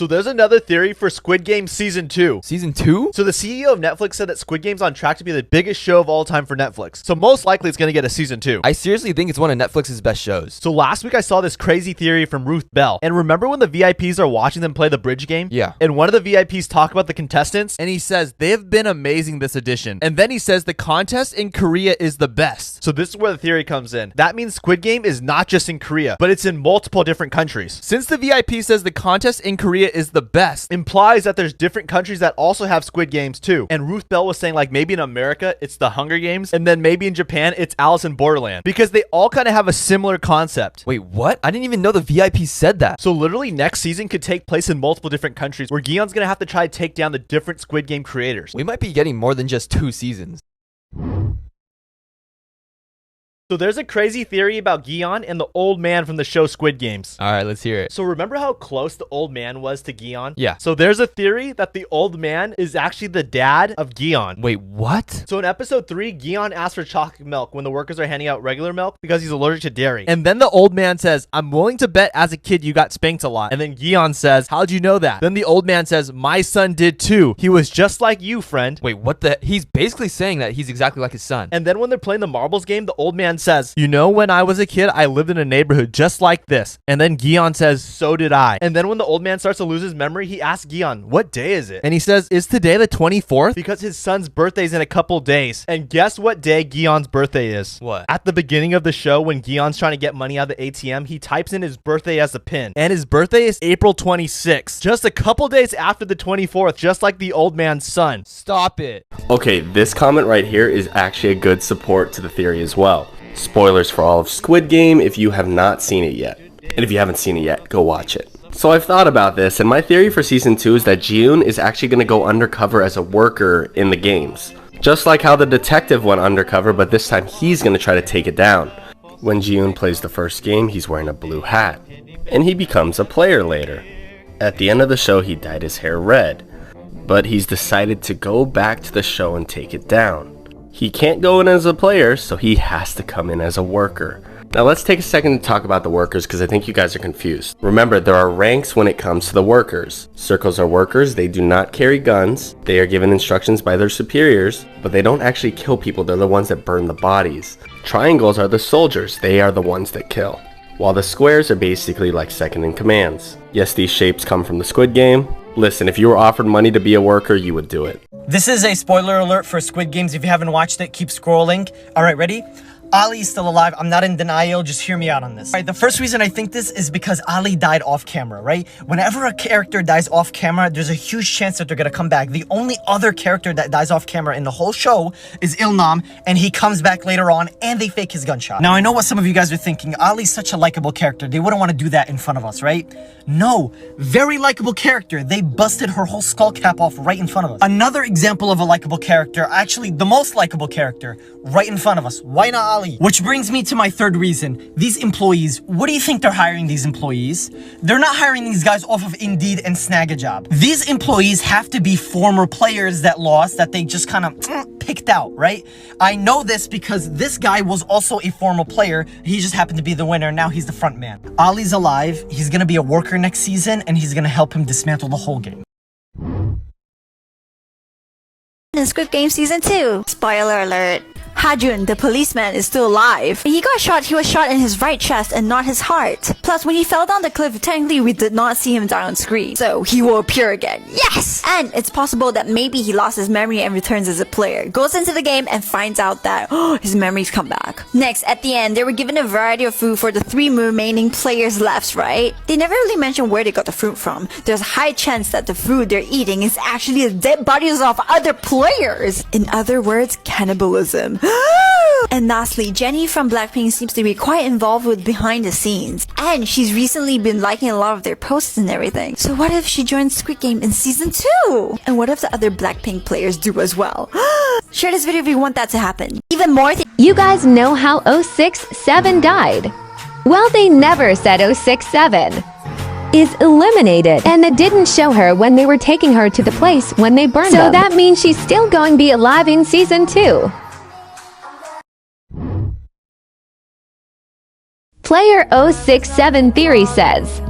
So there's another theory for Squid Game Season 2. Season 2? So the CEO of Netflix said that Squid Game's on track to be the biggest show of all time for Netflix. So most likely it's going to get a Season 2. I seriously think it's one of Netflix's best shows. So last week I saw this crazy theory from Ruth Bell. And remember when the VIPs are watching them play the bridge game? Yeah. And one of the VIPs talk about the contestants. And he says, they have been amazing this edition. And then he says the contest in Korea is the best. So this is where the theory comes in. That means Squid Game is not just in Korea, but it's in multiple different countries. Since the VIP says the contest in Korea is the best, Implies that there's different countries that also have Squid Games too. And Ruth Bell was saying like maybe in America it's the Hunger Games, and then maybe in Japan it's Alice in Borderland, because they all kind of have a similar concept. Wait, what? I didn't even know the VIP said that. So literally next season could take place in multiple different countries where Gion's gonna have to try to take down the different Squid Game creators. We might be getting more than just 2 seasons. So there's a crazy theory about Gion and the old man from the show Squid Games. Alright, let's hear it. So remember how close the old man was to Gion? Yeah. So there's a theory that the old man is actually the dad of Gion. Wait, what? So in episode 3, Gion asks for chocolate milk when the workers are handing out regular milk because he's allergic to dairy. and then the old man says, I'm willing to bet as a kid you got spanked a lot. And then Gion says, how'd you know that? Then the old man says, my son did too. He was just like you, friend. Wait, what the? He's basically saying that he's exactly like his son. And then when they're playing the marbles game, the old man says, You know, when I was a kid, I lived in a neighborhood just like this. And then Gion says, so did I. and then when the old man starts to lose his memory, he asks Gion, what day is it? And he says, is today the 24th? Because his son's birthday's in a couple days. And guess what day Gion's birthday is? What? At the beginning of the show, when Gion's trying to get money out of the ATM, he types in his birthday as a pin. And his birthday is April 26th. Just a couple days after the 24th, just like the old man's son. Stop it. Okay, this comment right here is actually a good support to the theory as well. Spoilers for all of Squid Game if you have not seen it yet. And if you haven't seen it yet, go watch it. So I've thought about this, and my theory for season 2 is that Jiun is actually going to go undercover as a worker in the games. Just like how the detective went undercover, but this time he's going to try to take it down. When Jiun plays the first game, he's wearing a blue hat. And he becomes a player later. At the end of the show, he dyed his hair red. But he's decided to go back to the show and take it down. He can't go in as a player, so he has to come in as a worker. Now let's take a second to talk about the workers because I think you guys are confused. Remember, there are ranks when it comes to the workers. Circles are workers, they do not carry guns, they are given instructions by their superiors, but they don't actually kill people, they're the ones that burn the bodies. Triangles are the soldiers, they are the ones that kill. While the squares are basically like second in commands. Yes, these shapes come from the Squid Game. Listen, if you were offered money to be a worker, you would do it. This is a spoiler alert for Squid Games. If you haven't watched it, keep scrolling. All right, ready? Ali is still alive. I'm not in denial. Just hear me out on this. All right, the first reason I think this is because Ali died off camera, right? Whenever a character dies off camera, there's a huge chance that they're gonna come back. The only other character that dies off camera in the whole show is Ilnam, and he comes back later on, and they fake his gunshot. Now, I know what some of you guys are thinking. Ali's such a likable character. They wouldn't want to do that in front of us, right? No, very likable character. They busted her whole skull cap off right in front of us. Another example of a likable character, actually the most likable character, right in front of us. Why not Ali? Which brings me to my third reason. These employees, what do you think they're hiring these employees? They're not hiring these guys off of Indeed and Snag a Job. These employees have to be former players that lost, that they just kind of picked out, right? I know this because this guy was also a former player. He just happened to be the winner. Now he's the front man. Ali's alive. He's gonna be a worker next season, and he's gonna help him dismantle the whole game. In Squid Game Season 2. Spoiler alert. Hajun, the policeman, is still alive. When he got shot, he was shot in his right chest and not his heart. Plus, when he fell down the cliff, technically we did not see him die on screen. So, he will appear again. Yes! And it's possible that maybe he lost his memory and returns as a player. Goes into the game and finds out that his memories come back. Next, at the end, they were given a variety of food for the 3 remaining players left, right? They never really mentioned where they got the fruit from. There's a high chance that the food they're eating is actually the dead bodies of other players. In other words, cannibalism. And lastly, Jennie from Blackpink seems to be quite involved with behind the scenes. And she's recently been liking a lot of their posts and everything. So what if she joins Squid Game in Season 2? And what if the other Blackpink players do as well? Share this video if you want that to happen. Even more You guys know how 067 died? Well, they never said 067 is eliminated, and it didn't show her when they were taking her to the place when they burned them. So that means she's still going to be alive in Season 2. Player 067 Theory says,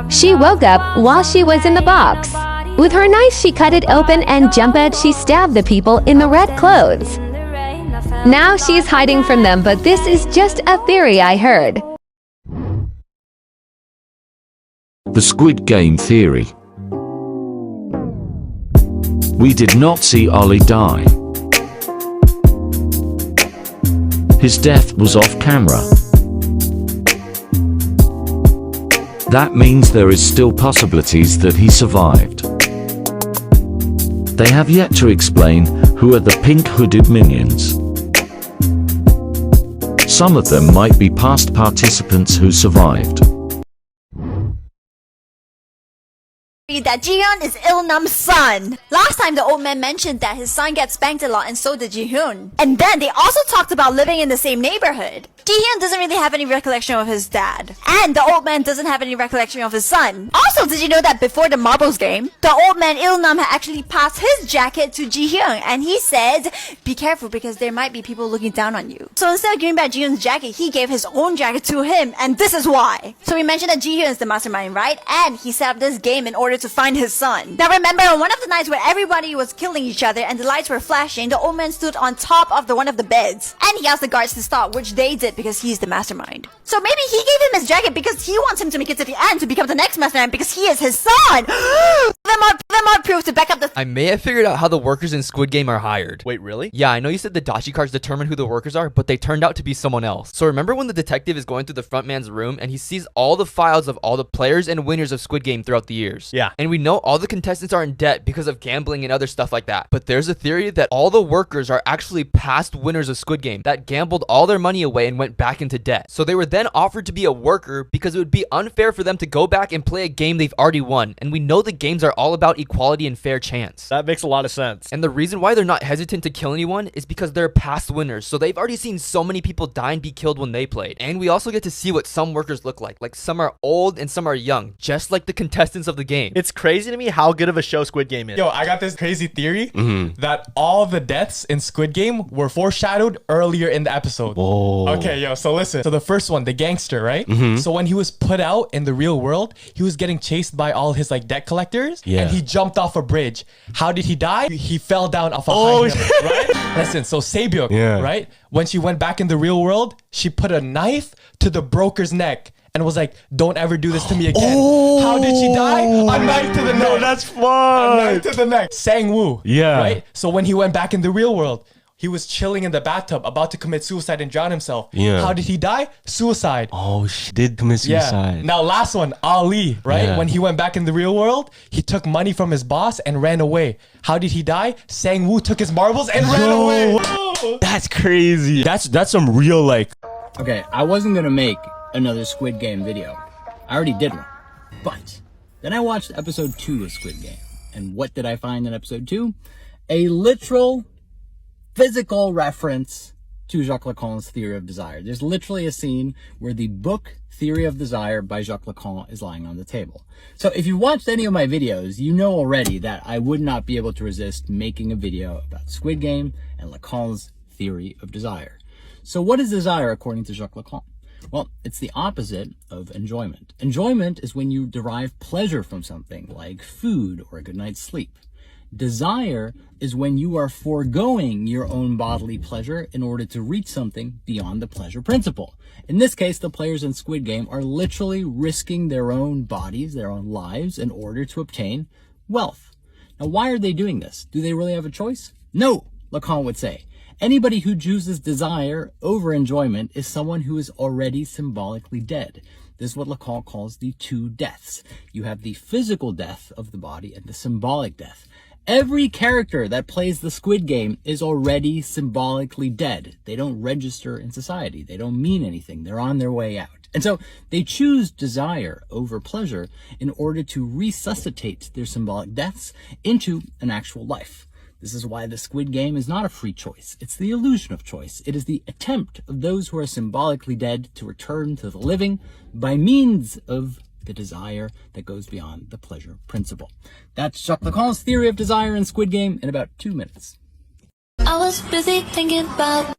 She woke up while she was in the box. With her knife, she cut it open and jumped. She stabbed the people in the red clothes. Now she's hiding from them, but this is just a theory I heard. The Squid Game theory. We did not see Ali die. His death was off camera. That means there is still possibilities that he survived. They have yet to explain who are the pink-hooded minions. Some of them might be past participants who survived. That Jihyun is Il-nam's son. Last time the old man mentioned that his son gets spanked a lot and so did Jihyun. And then they also talked about living in the same neighborhood. Jihyun doesn't really have any recollection of his dad. And the old man doesn't have any recollection of his son. Also, did you know that before the marbles game, the old man Il-nam had actually passed his jacket to Jihyun and he said, be careful because there might be people looking down on you. So instead of giving back Jihyun's jacket, he gave his own jacket to him and this is why. So we mentioned that Jihyun is the mastermind, right? And he set up this game in order to find his son. Now remember, on one of the nights where everybody was killing each other and the lights were flashing, the old man stood on top of one of the beds. And he asked the guards to stop, which they did because he's the mastermind. So maybe he gave him his jacket because he wants him to make it to the end to become the next mastermind because he is his son. them are proof to back up the... I may have figured out how the workers in Squid Game are hired. Wait, really? Yeah, I know you said the dashi cards determine who the workers are, but they turned out to be someone else. So remember when the detective is going through the front man's room and he sees all the files of all the players and winners of Squid Game throughout the years? Yeah. And we know all the contestants are in debt because of gambling and other stuff like that. But there's a theory that all the workers are actually past winners of Squid Game that gambled all their money away and went back into debt. So they were then offered to be a worker because it would be unfair for them to go back and play a game they've already won. And we know the games are all about equality and fair chance. That makes a lot of sense. And the reason why they're not hesitant to kill anyone is because they're past winners. So they've already seen so many people die and be killed when they played. And we also get to see what some workers look like. Like some are old and some are young, just like the contestants of the game. It's crazy to me how good of a show Squid Game is. Yo, I got this crazy theory that all the deaths in Squid Game were foreshadowed earlier in the episode. Whoa. Okay, yo, so listen. So the first one, the gangster, right? So when he was put out in the real world, he was getting chased by all his like debt collectors, and he jumped off a bridge. How did he die? He fell down off a high hill, right? Listen, so Sebyuk, right? When she went back in the real world, she put a knife to the broker's neck and was like, don't ever do this to me again. How did she die? A knife to the neck. No, that's fun. A knife to the neck. Sang-woo. Yeah. Right? So when he went back in the real world, he was chilling in the bathtub, about to commit suicide and drown himself. Yeah. How did he die? Suicide. Oh, she did commit suicide. Yeah. Now, last one, Ali, right? Yeah. When he went back in the real world, he took money from his boss and ran away. How did he die? Sang-woo took his marbles and ran away. That's crazy. That's some real like. Okay, I wasn't gonna make another Squid Game video. I already did one. But then I watched episode 2 of Squid Game. And what did I find in episode 2? A literal physical reference to Jacques Lacan's Theory of Desire. There's literally a scene where the book Theory of Desire by Jacques Lacan is lying on the table. So if you've watched any of my videos, you know already that I would not be able to resist making a video about Squid Game and Lacan's Theory of Desire. So what is desire according to Jacques Lacan? Well, it's the opposite of enjoyment. Enjoyment is when you derive pleasure from something like food or a good night's sleep. Desire is when you are foregoing your own bodily pleasure in order to reach something beyond the pleasure principle. In this case, the players in Squid Game are literally risking their own bodies, their own lives, in order to obtain wealth. Now, why are they doing this? Do they really have a choice? No, Lacan would say. Anybody who chooses desire over enjoyment is someone who is already symbolically dead. This is what Lacan calls the two deaths. You have the physical death of the body and the symbolic death. Every character that plays the Squid Game is already symbolically dead. They don't register in society. They don't mean anything. They're on their way out. And so they choose desire over pleasure in order to resuscitate their symbolic deaths into an actual life. This is why the Squid Game is not a free choice. It's the illusion of choice. It is the attempt of those who are symbolically dead to return to the living by means of the desire that goes beyond the pleasure principle. That's Jacques Lacan's Theory of Desire in Squid Game in about 2 minutes. I was busy thinking about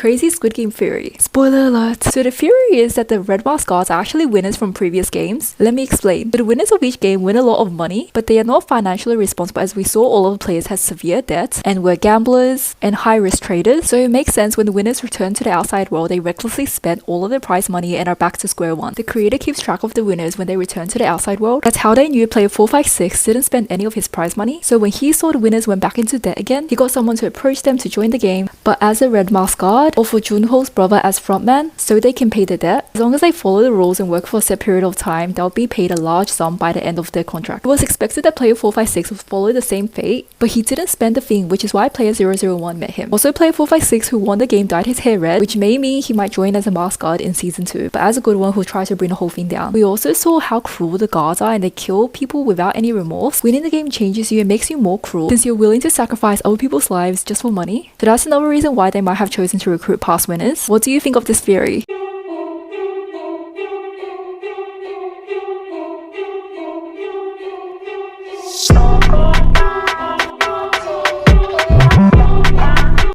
crazy Squid Game theory. Spoiler alert! So the theory is that the red mask gods are actually winners from previous games. Let me explain. So the winners of each game win a lot of money, but they are not financially responsible, as we saw all of the players had severe debts and were gamblers and high-risk traders. So it makes sense when the winners return to the outside world, they recklessly spend all of their prize money and are back to square one. The creator keeps track of the winners when they return to the outside world. That's how they knew player 456 didn't spend any of his prize money. So when he saw the winners went back into debt again, he got someone to approach them to join the game, but as a red mask guard, or for Junho's brother as frontman, so they can pay the debt. As long as they follow the rules and work for a set period of time, they'll be paid a large sum by the end of their contract. It was expected that player 456 would follow the same fate, but he didn't spend the thing, which is why player 001 met him. Also, player 456 who won the game dyed his hair red, which may mean he might join as a mask guard in season 2, but as a good one who tries to bring the whole thing down. We also saw how cruel the guards are, and they kill people without any remorse. Winning the game changes you and makes you more cruel, since you're willing to sacrifice other people's lives just for money. So that's another reason why they might have chosen to recruit past winners. What do you think of this theory?